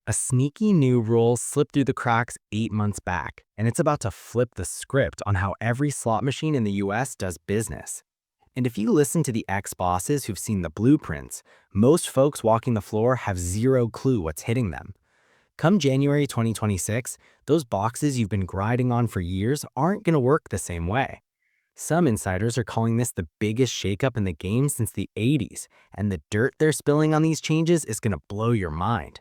A sneaky new rule slipped through the cracks 8 months back, and it's about to flip the script on how every slot machine in the US does business. And if you listen to the ex-bosses who've seen the blueprints, most folks walking the floor have zero clue what's hitting them. Come January 2026, those boxes you've been grinding on for years aren't going to work the same way. Some insiders are calling this the biggest shakeup in the game since the 80s, and the dirt they're spilling on these changes is going to blow your mind.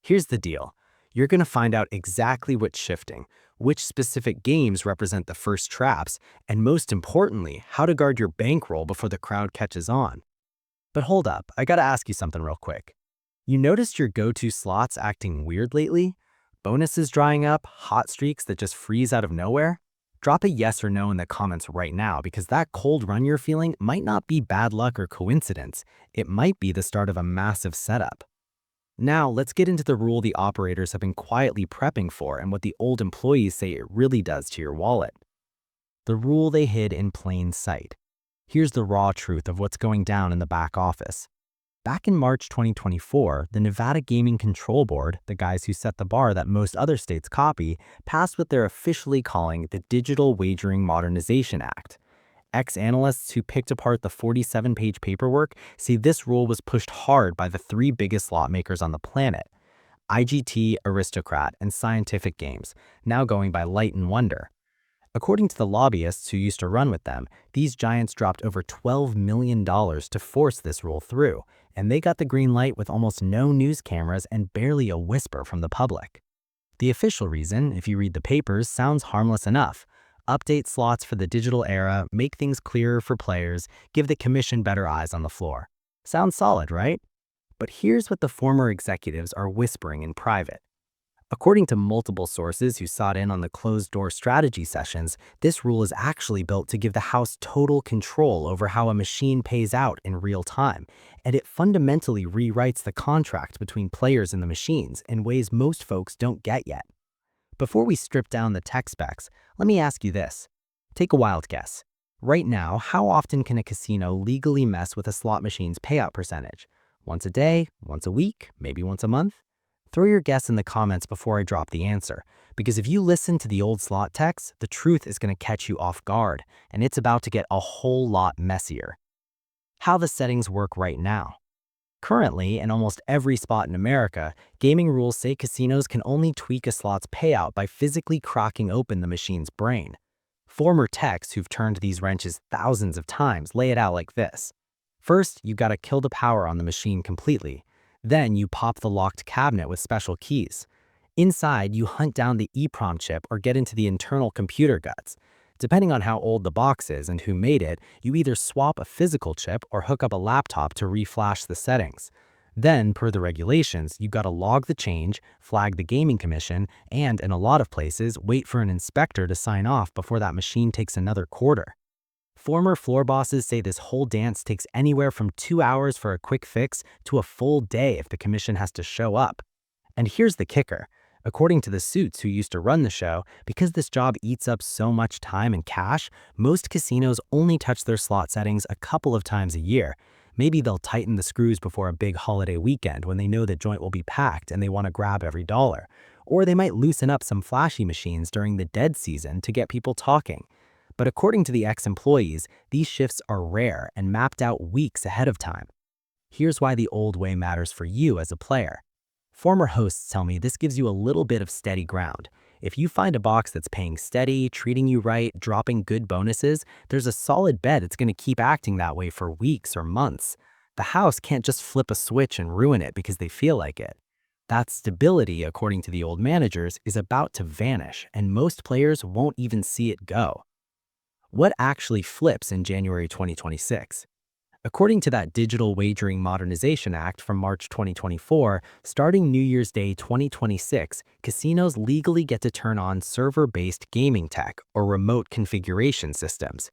Here's the deal. You're going to find out exactly what's shifting, which specific games represent the first traps, and most importantly, how to guard your bankroll before the crowd catches on. But hold up, I gotta ask you something real quick. You noticed your go-to slots acting weird lately? Bonuses drying up, hot streaks that just freeze out of nowhere? Drop a yes or no in the comments right now because that cold run you're feeling might not be bad luck or coincidence. It might be the start of a massive setup. Now, let's get into the rule the operators have been quietly prepping for and what the old employees say it really does to your wallet. The rule they hid in plain sight. Here's the raw truth of what's going down in the back office. Back in March 2024, the Nevada Gaming Control Board, the guys who set the bar that most other states copy, passed what they're officially calling the Digital Wagering Modernization Act. Ex-analysts who picked apart the 47-page paperwork say this rule was pushed hard by the three biggest slot makers on the planet: IGT, Aristocrat, and Scientific Games, now going by Light and Wonder. According to the lobbyists who used to run with them, these giants dropped over $12 million to force this rule through, and they got the green light with almost no news cameras and barely a whisper from the public. The official reason, if you read the papers, sounds harmless enough. Update slots for the digital era, make things clearer for players, give the commission better eyes on the floor. Sounds solid, right? But here's what the former executives are whispering in private. According to multiple sources who sought in on the closed-door strategy sessions, this rule is actually built to give the House total control over how a machine pays out in real time, and it fundamentally rewrites the contract between players and the machines in ways most folks don't get yet. Before we strip down the tech specs, let me ask you this. Take a wild guess. Right now, how often can a casino legally mess with a slot machine's payout percentage? Once a day, once a week, maybe once a month? Throw your guess in the comments before I drop the answer, because if you listen to the old slot techs, the truth is going to catch you off guard, and it's about to get a whole lot messier. How the settings work right now. Currently, in almost every spot in America, gaming rules say casinos can only tweak a slot's payout by physically cracking open the machine's brain. Former techs who've turned these wrenches thousands of times lay it out like this. First, you gotta kill the power on the machine completely. Then you pop the locked cabinet with special keys. Inside, you hunt down the EEPROM chip or get into the internal computer guts. Depending on how old the box is and who made it, you either swap a physical chip or hook up a laptop to reflash the settings. Then, per the regulations, you gotta log the change, flag the gaming commission, and in a lot of places, wait for an inspector to sign off before that machine takes another quarter. Former floor bosses say this whole dance takes anywhere from 2 hours for a quick fix to a full day if the commission has to show up. And here's the kicker. According to the suits who used to run the show, because this job eats up so much time and cash, most casinos only touch their slot settings a couple of times a year. Maybe they'll tighten the screws before a big holiday weekend when they know the joint will be packed and they want to grab every dollar. Or they might loosen up some flashy machines during the dead season to get people talking. But according to the ex-employees, these shifts are rare and mapped out weeks ahead of time. Here's why the old way matters for you as a player. Former hosts tell me this gives you a little bit of steady ground. If you find a box that's paying steady, treating you right, dropping good bonuses, there's a solid bet it's going to keep acting that way for weeks or months. The house can't just flip a switch and ruin it because they feel like it. That stability, according to the old managers, is about to vanish, and most players won't even see it go. What actually flips in January 2026? According to that Digital Wagering Modernization Act from March 2024, starting New Year's Day 2026, casinos legally get to turn on server-based gaming tech or remote configuration systems.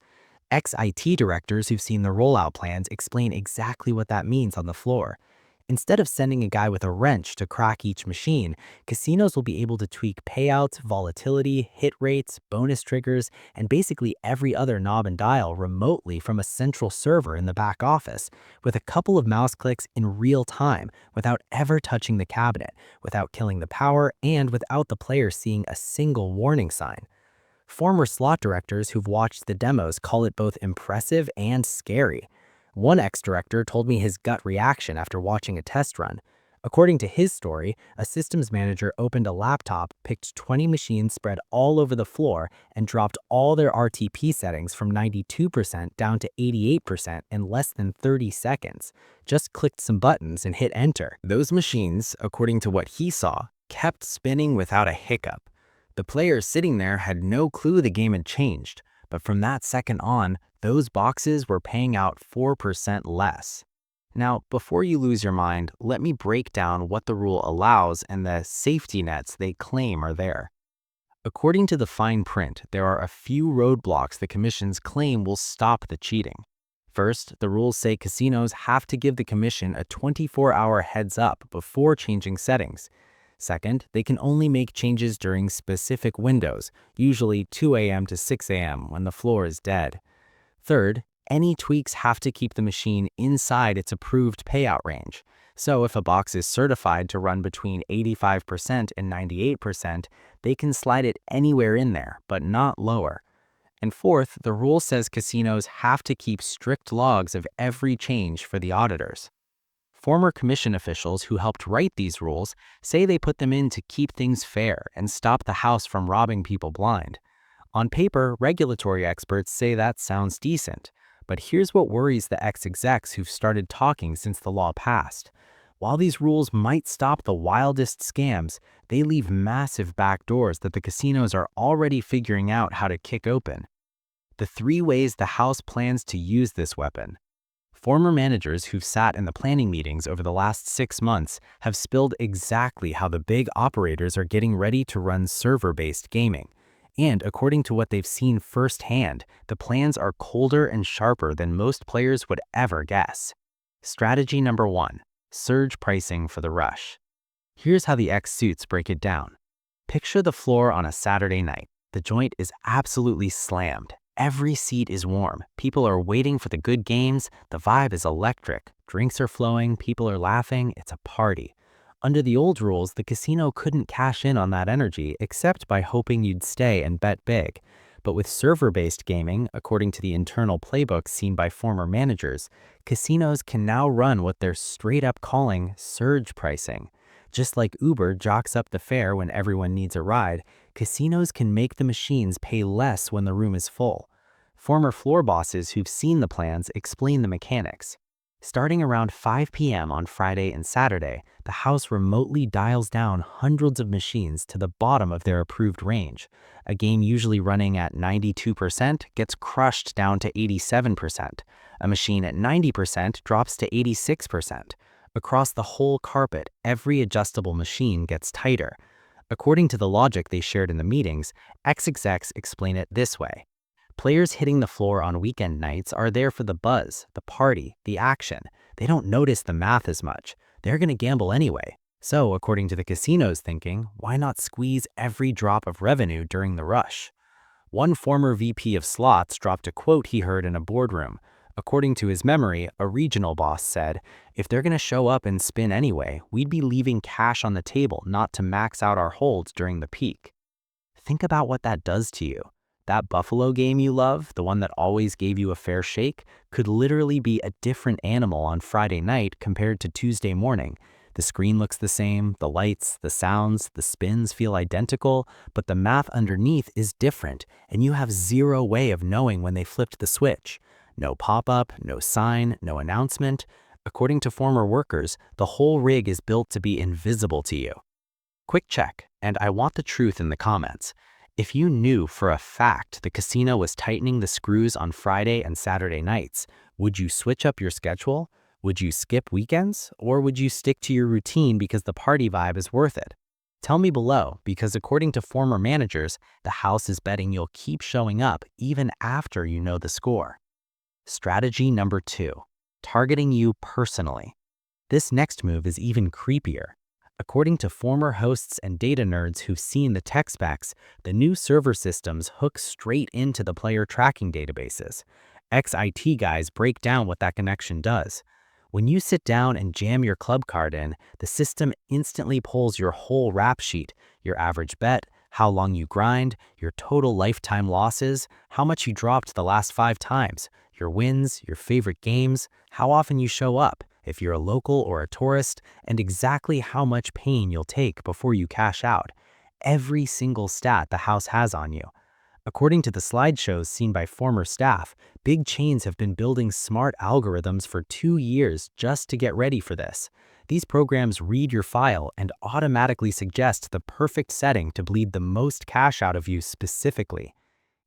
Ex-IT directors who've seen the rollout plans explain exactly what that means on the floor. Instead of sending a guy with a wrench to crack each machine, casinos will be able to tweak payouts, volatility, hit rates, bonus triggers, and basically every other knob and dial remotely from a central server in the back office, with a couple of mouse clicks in real time without ever touching the cabinet, without killing the power, and without the player seeing a single warning sign. Former slot directors who've watched the demos call it both impressive and scary. One ex-director told me his gut reaction after watching a test run. According to his story, a systems manager opened a laptop, picked 20 machines spread all over the floor, and dropped all their RTP settings from 92% down to 88% in less than 30 seconds. Just clicked some buttons and hit enter. Those machines, according to what he saw, kept spinning without a hiccup. The players sitting there had no clue the game had changed, but from that second on, those boxes were paying out 4% less. Now, before you lose your mind, let me break down what the rule allows and the safety nets they claim are there. According to the fine print, there are a few roadblocks the commissions claim will stop the cheating. First, the rules say casinos have to give the commission a 24-hour heads up before changing settings. Second, they can only make changes during specific windows, usually 2 a.m. to 6 a.m. when the floor is dead. Third, any tweaks have to keep the machine inside its approved payout range. So if a box is certified to run between 85% and 98%, they can slide it anywhere in there, but not lower. And fourth, the rule says casinos have to keep strict logs of every change for the auditors. Former commission officials who helped write these rules say they put them in to keep things fair and stop the house from robbing people blind. On paper, regulatory experts say that sounds decent, but here's what worries the ex-execs who've started talking since the law passed. While these rules might stop the wildest scams, they leave massive back doors that the casinos are already figuring out how to kick open. The 3 ways the House plans to use this weapon. Former managers who've sat in the planning meetings over the last 6 months have spilled exactly how the big operators are getting ready to run server-based gaming. And according to what they've seen firsthand, the plans are colder and sharper than most players would ever guess. Strategy number 1, surge pricing for the rush. Here's how the ex-suits break it down. Picture the floor on a Saturday night. The joint is absolutely slammed. Every seat is warm. People are waiting for the good games. The vibe is electric. Drinks are flowing. People are laughing. It's a party. Under the old rules, the casino couldn't cash in on that energy except by hoping you'd stay and bet big. But with server-based gaming, according to the internal playbooks seen by former managers, casinos can now run what they're straight up calling surge pricing. Just like Uber jocks up the fare when everyone needs a ride, casinos can make the machines pay less when the room is full. Former floor bosses who've seen the plans explain the mechanics. Starting around 5 p.m. on Friday and Saturday, the house remotely dials down hundreds of machines to the bottom of their approved range. A game usually running at 92% gets crushed down to 87%. A machine at 90% drops to 86%. Across the whole carpet, every adjustable machine gets tighter. According to the logic they shared in the meetings, ex-execs explain it this way. Players hitting the floor on weekend nights are there for the buzz, the party, the action. They don't notice the math as much. They're going to gamble anyway. So, according to the casino's thinking, why not squeeze every drop of revenue during the rush? One former VP of slots dropped a quote he heard in a boardroom. According to his memory, a regional boss said, "If they're going to show up and spin anyway, we'd be leaving cash on the table not to max out our holds during the peak." Think about what that does to you. That Buffalo game you love, the one that always gave you a fair shake, could literally be a different animal on Friday night compared to Tuesday morning. The screen looks the same, the lights, the sounds, the spins feel identical, but the math underneath is different, and you have zero way of knowing when they flipped the switch. No pop-up, no sign, no announcement. According to former workers, the whole rig is built to be invisible to you. Quick check, and I want the truth in the comments. If you knew for a fact the casino was tightening the screws on Friday and Saturday nights, would you switch up your schedule? Would you skip weekends? Or would you stick to your routine because the party vibe is worth it? Tell me below, because according to former managers, the house is betting you'll keep showing up even after you know the score. Strategy number 2, targeting you personally. This next move is even creepier. According to former hosts and data nerds who've seen the tech specs, the new server systems hook straight into the player tracking databases. Ex-IT guys break down what that connection does. When you sit down and jam your club card in, the system instantly pulls your whole rap sheet, your average bet, how long you grind, your total lifetime losses, how much you dropped the last 5 times, your wins, your favorite games, how often you show up, if you're a local or a tourist, and exactly how much pain you'll take before you cash out. Every single stat the house has on you. According to the slideshows seen by former staff, big chains have been building smart algorithms for 2 years just to get ready for this. These programs read your file and automatically suggest the perfect setting to bleed the most cash out of you specifically.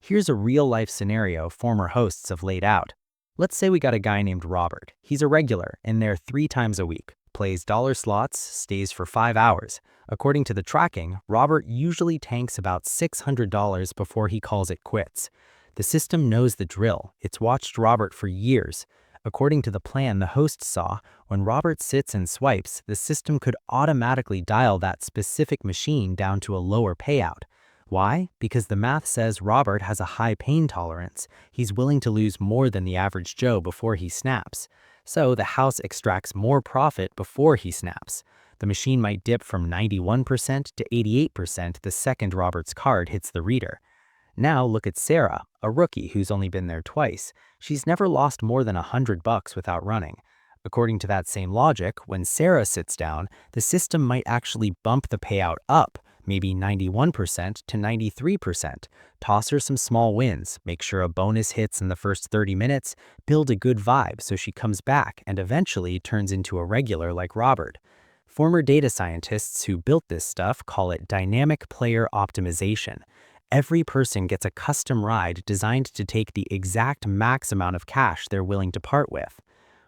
Here's a real-life scenario former hosts have laid out. Let's say we got a guy named Robert. He's a regular in there 3 times a week, plays dollar slots, stays for 5 hours. According to the tracking, Robert usually tanks about $600 before he calls it quits. The system knows the drill. It's watched Robert for years. According to the plan the host saw, when Robert sits and swipes, the system could automatically dial that specific machine down to a lower payout. Why? Because the math says Robert has a high pain tolerance. He's willing to lose more than the average Joe before he snaps. So the house extracts more profit before he snaps. The machine might dip from 91% to 88% the second Robert's card hits the reader. Now look at Sarah, a rookie who's only been there twice. She's never lost more than $100 without running. According to that same logic, when Sarah sits down, the system might actually bump the payout up, maybe 91% to 93%. Toss her some small wins, make sure a bonus hits in the first 30 minutes, build a good vibe so she comes back and eventually turns into a regular like Robert. Former data scientists who built this stuff call it dynamic player optimization. Every person gets a custom ride designed to take the exact max amount of cash they're willing to part with.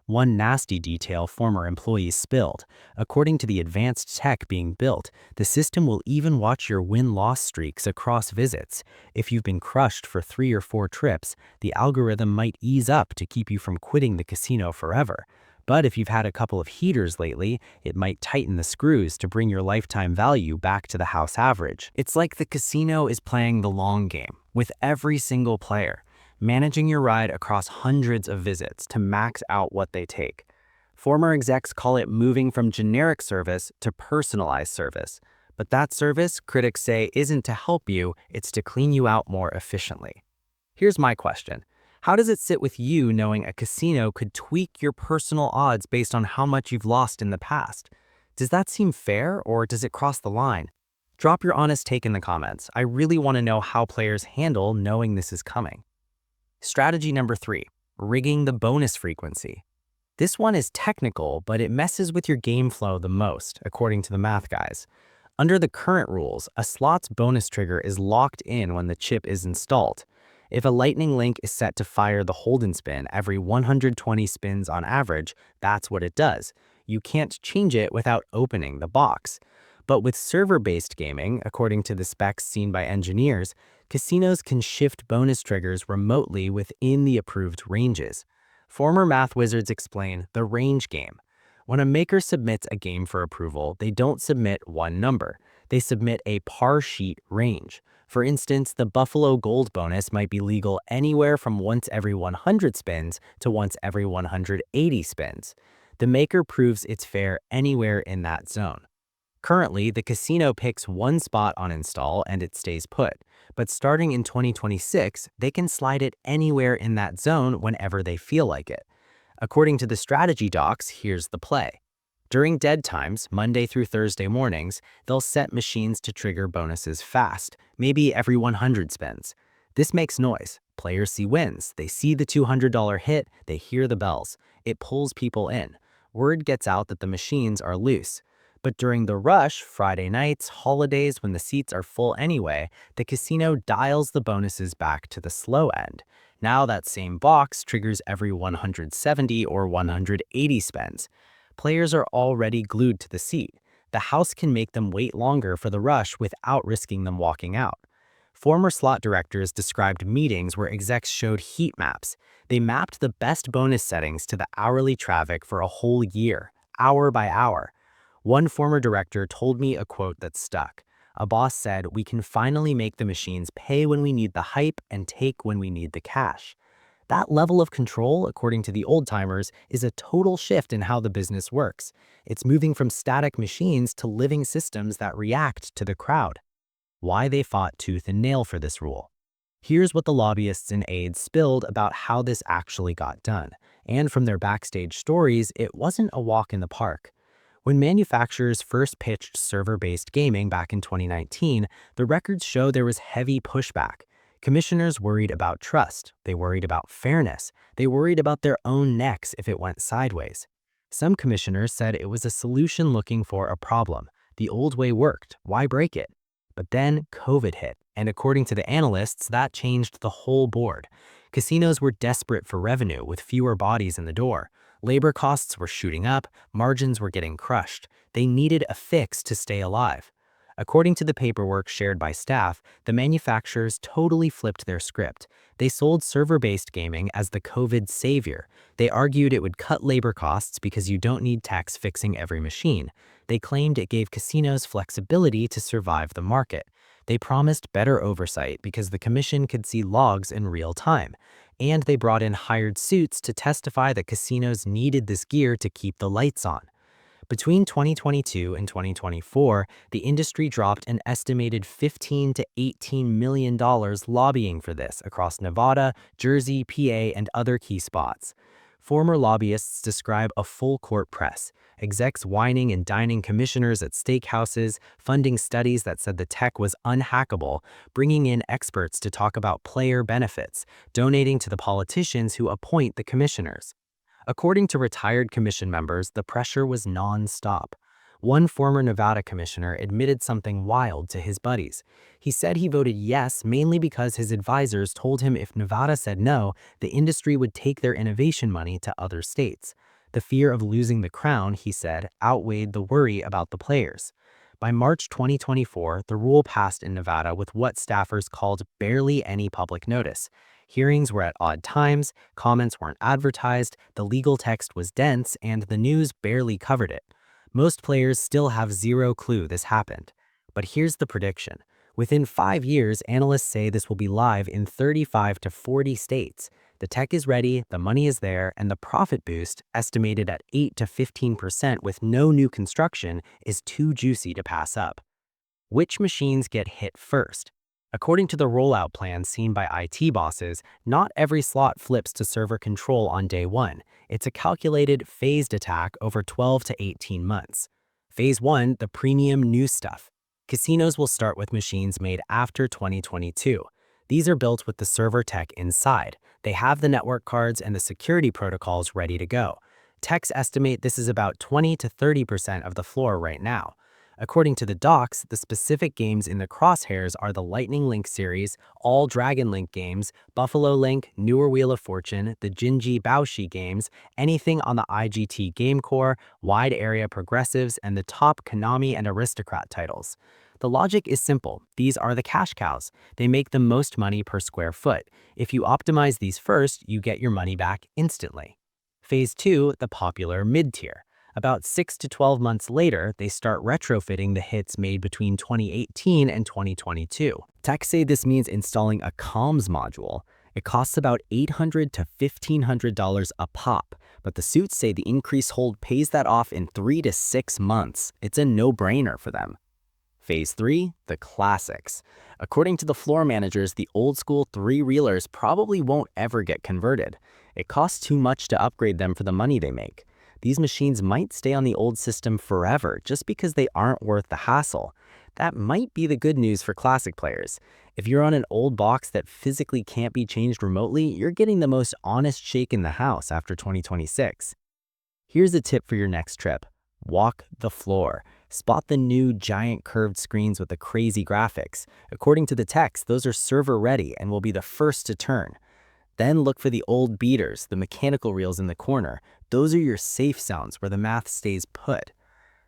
One nasty detail former employees spilled. According to the advanced tech being built, the system will even watch your win-loss streaks across visits. If you've been crushed for 3 or 4 trips, the algorithm might ease up to keep you from quitting the casino forever. But if you've had a couple of heaters lately, it might tighten the screws to bring your lifetime value back to the house average. It's like the casino is playing the long game with every single player, managing your ride across hundreds of visits to max out what they take. Former execs call it moving from generic service to personalized service. But that service, critics say, isn't to help you, it's to clean you out more efficiently. Here's my question. How does it sit with you knowing a casino could tweak your personal odds based on how much you've lost in the past? Does that seem fair, or does it cross the line? Drop your honest take in the comments. I really want to know how players handle knowing this is coming. Strategy number 3, rigging the bonus frequency. This one is technical, but it messes with your game flow the most, according to the math guys. Under the current rules, a slot's bonus trigger is locked in when the chip is installed. If a lightning link is set to fire the hold and spin every 120 spins on average, that's what it does. You can't change it without opening the box. But with server-based gaming, according to the specs seen by engineers, casinos can shift bonus triggers remotely within the approved ranges. Former math wizards explain the range game. When a maker submits a game for approval, they don't submit one number. They submit a par sheet range. For instance, the Buffalo Gold bonus might be legal anywhere from once every 100 spins to once every 180 spins. The maker proves it's fair anywhere in that zone. Currently, the casino picks one spot on install and it stays put. But starting in 2026, they can slide it anywhere in that zone whenever they feel like it. According to the strategy docs, here's the play. During dead times, Monday through Thursday mornings, they'll set machines to trigger bonuses fast, maybe every 100 spins. This makes noise. Players see wins. They see the $200 hit. They hear the bells. It pulls people in. Word gets out that the machines are loose. But during the rush, Friday nights, holidays, when the seats are full anyway, the casino dials the bonuses back to the slow end. Now that same box triggers every 170 or 180 spins. Players are already glued to the seat. The house can make them wait longer for the rush without risking them walking out. Former slot directors described meetings where execs showed heat maps. They mapped the best bonus settings to the hourly traffic for a whole year, hour by hour. One former director told me a quote that stuck. A boss said, "We can finally make the machines pay when we need the hype and take when we need the cash." That level of control, according to the old-timers, is a total shift in how the business works. It's moving from static machines to living systems that react to the crowd. Why they fought tooth and nail for this rule. Here's what the lobbyists and aides spilled about how this actually got done. And from their backstage stories, it wasn't a walk in the park. When manufacturers first pitched server-based gaming back in 2019, the records show there was heavy pushback. Commissioners worried about trust, they worried about fairness, they worried about their own necks if it went sideways. Some commissioners said it was a solution looking for a problem. The old way worked, why break it? But then COVID hit, and according to the analysts, that changed the whole board. Casinos were desperate for revenue with fewer bodies in the door. Labor costs were shooting up, margins were getting crushed. They needed a fix to stay alive. According to the paperwork shared by staff, the manufacturers totally flipped their script. They sold server-based gaming as the COVID savior. They argued it would cut labor costs because you don't need techs fixing every machine. They claimed it gave casinos flexibility to survive the market. They promised better oversight because the commission could see logs in real time. And they brought in hired suits to testify that casinos needed this gear to keep the lights on. Between 2022 and 2024, the industry dropped an estimated $15 to $18 million lobbying for this across Nevada, Jersey, PA, and other key spots. Former lobbyists describe a full-court press, execs whining and dining commissioners at steakhouses, funding studies that said the tech was unhackable, bringing in experts to talk about player benefits, donating to the politicians who appoint the commissioners. According to retired commission members, the pressure was non-stop. One former Nevada commissioner admitted something wild to his buddies. He said he voted yes mainly because his advisors told him if Nevada said no, the industry would take their innovation money to other states. The fear of losing the crown, he said, outweighed the worry about the players. By March 2024, the rule passed in Nevada with what staffers called barely any public notice. Hearings were at odd times, comments weren't advertised, the legal text was dense, and the news barely covered it. Most players still have zero clue this happened. But here's the prediction. Within 5 years, analysts say this will be live in 35 to 40 states. The tech is ready, the money is there, and the profit boost, estimated at 8 to 15% with no new construction, is too juicy to pass up. Which machines get hit first? According to the rollout plan seen by IT bosses, not every slot flips to server control on day one. It's a calculated, phased attack over 12 to 18 months. Phase 1, the premium new stuff. Casinos will start with machines made after 2022. These are built with the server tech inside. They have the network cards and the security protocols ready to go. Techs estimate this is about 20 to 30% of the floor right now. According to the docs, the specific games in the crosshairs are the Lightning Link series, all Dragon Link games, Buffalo Link, newer Wheel of Fortune, the Jinji Baoshi games, anything on the IGT Game Core, wide area progressives, and the top Konami and Aristocrat titles. The logic is simple. These are the cash cows. They make the most money per square foot. If you optimize these first, you get your money back instantly. Phase 2, the popular mid-tier. About 6 to 12 months later, they start retrofitting the hits made between 2018 and 2022. Techs say this means installing a comms module. It costs about $800 to $1,500 a pop, but the suits say the increased hold pays that off in 3 to 6 months. It's a no-brainer for them. Phase 3, the classics. According to the floor managers, the old-school three-reelers probably won't ever get converted. It costs too much to upgrade them for the money they make. These machines might stay on the old system forever just because they aren't worth the hassle. That might be the good news for classic players. If you're on an old box that physically can't be changed remotely, you're getting the most honest shake in the house after 2026. Here's a tip for your next trip. Walk the floor. Spot the new giant curved screens with the crazy graphics. According to the text, those are server ready and will be the first to turn. Then look for the old beaters, the mechanical reels in the corner. Those are your safe sounds where the math stays put.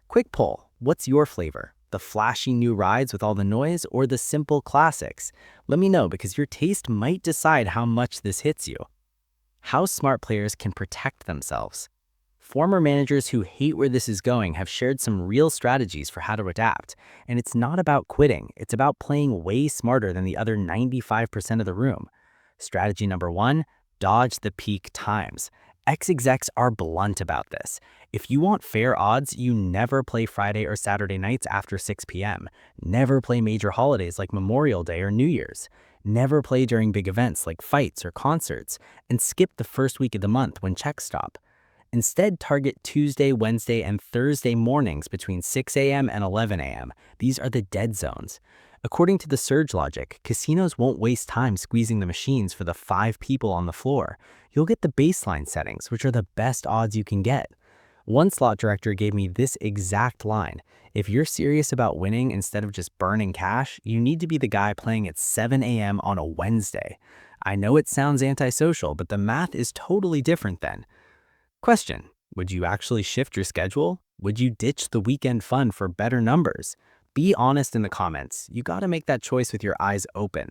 Quick poll, what's your flavor? The flashy new rides with all the noise or the simple classics? Let me know because your taste might decide how much this hits you. How smart players can protect themselves. Former managers who hate where this is going have shared some real strategies for how to adapt. And it's not about quitting, it's about playing way smarter than the other 95% of the room. Strategy number one, dodge the peak times. Ex-execs are blunt about this. If you want fair odds, you never play Friday or Saturday nights after 6 p.m. Never play major holidays like Memorial Day or New Year's. Never play during big events like fights or concerts, and skip the first week of the month when checks stop. Instead, target Tuesday, Wednesday, and Thursday mornings between 6 a.m. and 11 a.m. These are the dead zones. According to the surge logic, casinos won't waste time squeezing the machines for the 5 people on the floor. You'll get the baseline settings, which are the best odds you can get. One slot director gave me this exact line: if you're serious about winning instead of just burning cash, you need to be the guy playing at 7 a.m. on a Wednesday. I know it sounds antisocial, but the math is totally different then. Question: would you actually shift your schedule? Would you ditch the weekend fun for better numbers? Be honest in the comments. You gotta make that choice with your eyes open.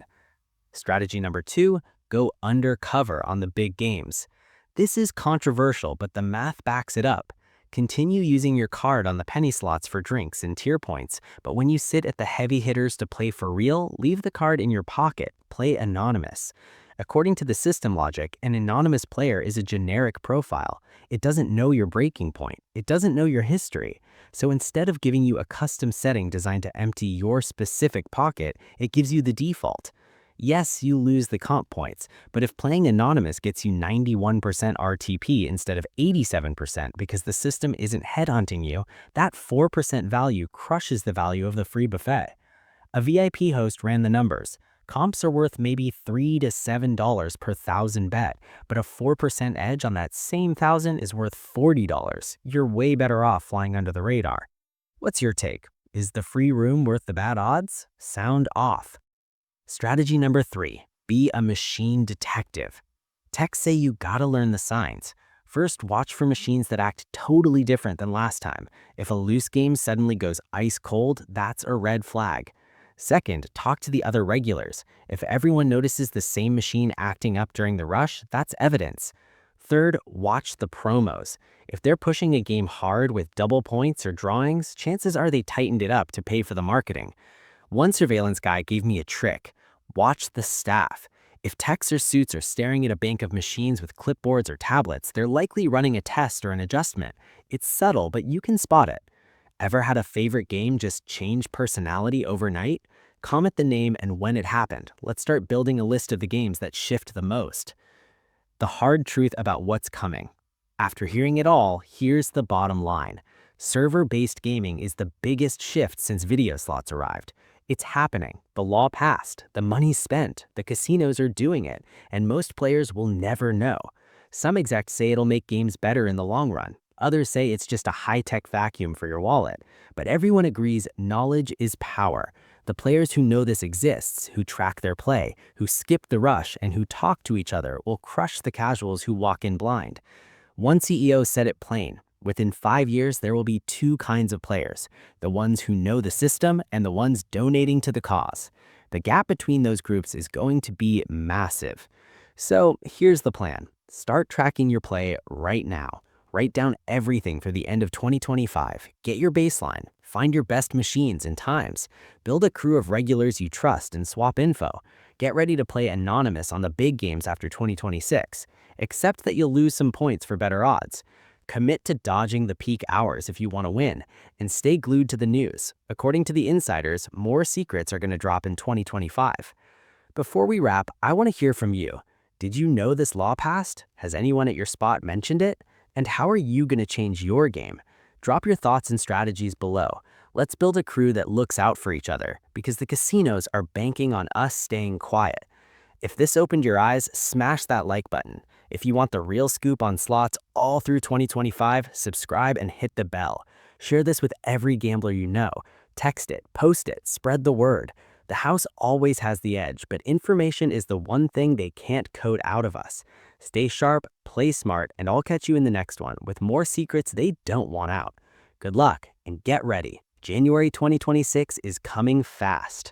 Strategy number 2, go undercover on the big games. This is controversial, but the math backs it up. Continue using your card on the penny slots for drinks and tier points, but when you sit at the heavy hitters to play for real, leave the card in your pocket. Play anonymous. According to the system logic, an anonymous player is a generic profile. It doesn't know your breaking point. It doesn't know your history. So instead of giving you a custom setting designed to empty your specific pocket, it gives you the default. Yes, you lose the comp points, but if playing anonymous gets you 91% RTP instead of 87% because the system isn't headhunting you, that 4% value crushes the value of the free buffet. A VIP host ran the numbers. Comps are worth maybe $3 to $7 per 1,000 bet, but a 4% edge on that same 1,000 is worth $40. You're way better off flying under the radar. What's your take? Is the free room worth the bad odds? Sound off. Strategy number 3, be a machine detective. Techs say you gotta learn the signs. First, watch for machines that act totally different than last time. If a loose game suddenly goes ice cold, that's a red flag. Second, talk to the other regulars. If everyone notices the same machine acting up during the rush, that's evidence. Third, watch the promos. If they're pushing a game hard with double points or drawings, chances are they tightened it up to pay for the marketing. One surveillance guy gave me a trick. Watch the staff. If techs or suits are staring at a bank of machines with clipboards or tablets, they're likely running a test or an adjustment. It's subtle, but you can spot it. Ever had a favorite game just change personality overnight? Comment the name and when it happened. Let's start building a list of the games that shift the most. The hard truth about what's coming. After hearing it all, here's the bottom line. Server-based gaming is the biggest shift since video slots arrived. It's happening. The law passed. The money's spent. The casinos are doing it. And most players will never know. Some execs say it'll make games better in the long run. Others say it's just a high-tech vacuum for your wallet. But everyone agrees knowledge is power. The players who know this exists, who track their play, who skip the rush, and who talk to each other will crush the casuals who walk in blind. One CEO said it plain. Within 5 years, there will be 2 kinds of players, the ones who know the system and the ones donating to the cause. The gap between those groups is going to be massive. So here's the plan. Start tracking your play right now. Write down everything for the end of 2025. Get your baseline. Find your best machines and times. Build a crew of regulars you trust and swap info. Get ready to play anonymous on the big games after 2026. Accept that you'll lose some points for better odds. Commit to dodging the peak hours if you want to win, and stay glued to the news. According to the insiders, more secrets are going to drop in 2025. Before we wrap, I want to hear from you. Did you know this law passed? Has anyone at your spot mentioned it? And how are you going to change your game? Drop your thoughts and strategies below. Let's build a crew that looks out for each other, because the casinos are banking on us staying quiet. If this opened your eyes, smash that like button. If you want the real scoop on slots all through 2025, subscribe and hit the bell. Share this with every gambler you know. Text it, post it, spread the word. The house always has the edge, but information is the one thing they can't code out of us. Stay sharp, play smart, and I'll catch you in the next one with more secrets they don't want out. Good luck, and get ready. January 2026 is coming fast.